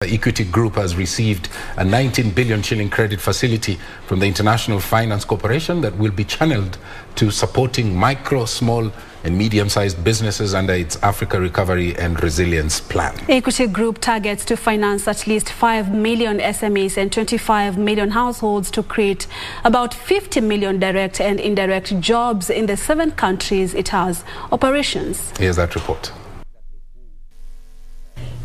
The Equity Group has received a 19 billion shilling credit facility from the International Finance Corporation that will be channeled to supporting micro, small and medium-sized businesses under its Africa Recovery and Resilience Plan. Equity Group targets to finance at least 5 million SMEs and 25 million households to create about 50 million direct and indirect jobs in the 7 countries it has operations. Here's that report.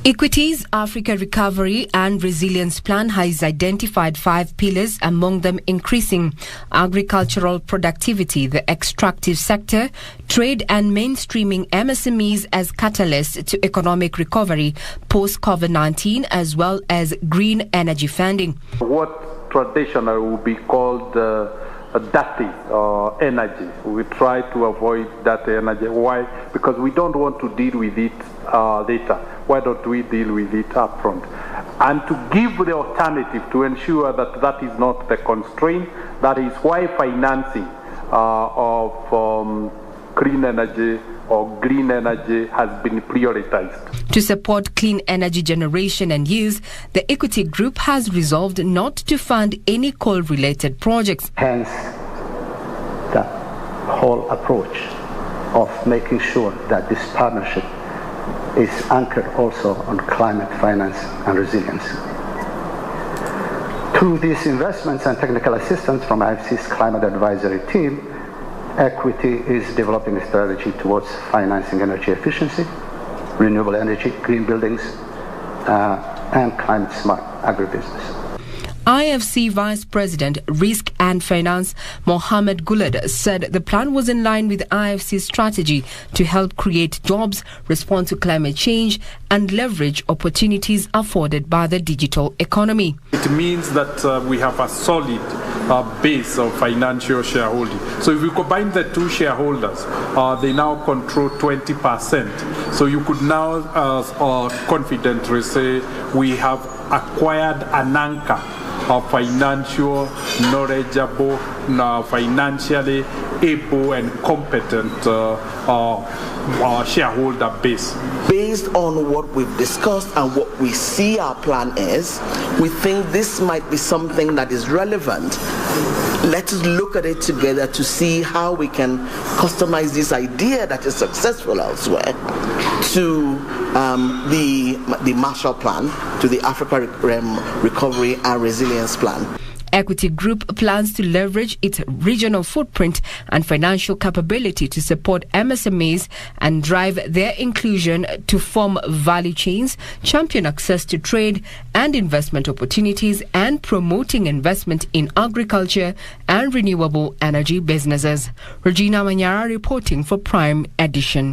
Equity's Africa Recovery and Resilience Plan has identified 5 pillars, among them increasing agricultural productivity, the extractive sector, trade and mainstreaming MSMEs as catalysts to economic recovery post-COVID-19, as well as green energy funding. What traditionally would be called dirty energy. We try to avoid that energy. Why? Because we don't want to deal with it later. Why don't we deal with it upfront? And to give the alternative to ensure that that is not the constraint, that is why financing of clean energy or green energy has been prioritized. To support clean energy generation and use, the Equity Group has resolved not to fund any coal-related projects. Hence, the whole approach of making sure that this partnership is anchored also on climate finance and resilience. Through these investments and technical assistance from IFC's climate advisory team, Equity is developing a strategy towards financing energy efficiency, renewable energy, green buildings, and climate-smart agribusiness. IFC Vice President, Risk and Finance, Mohammed Gulad, said the plan was in line with IFC's strategy to help create jobs, respond to climate change, and leverage opportunities afforded by the digital economy. It means that we have a solid base of financial shareholding. So if we combine the 2 shareholders, they now control 20%. So you could now confidently say we have acquired an anchor of financial, knowledgeable, financially able and competent shareholder base. Based on what we've discussed and what we see our plan is, we think this might be something that is relevant. Let us look at it together to see how we can customize this idea that is successful elsewhere to the Marshall Plan, to the Africa Recovery and Resilience Plan. Equity Group plans to leverage its regional footprint and financial capability to support MSMEs and drive their inclusion to form value chains, champion access to trade and investment opportunities, and promoting investment in agriculture and renewable energy businesses. Regina Manyara reporting for Prime Edition.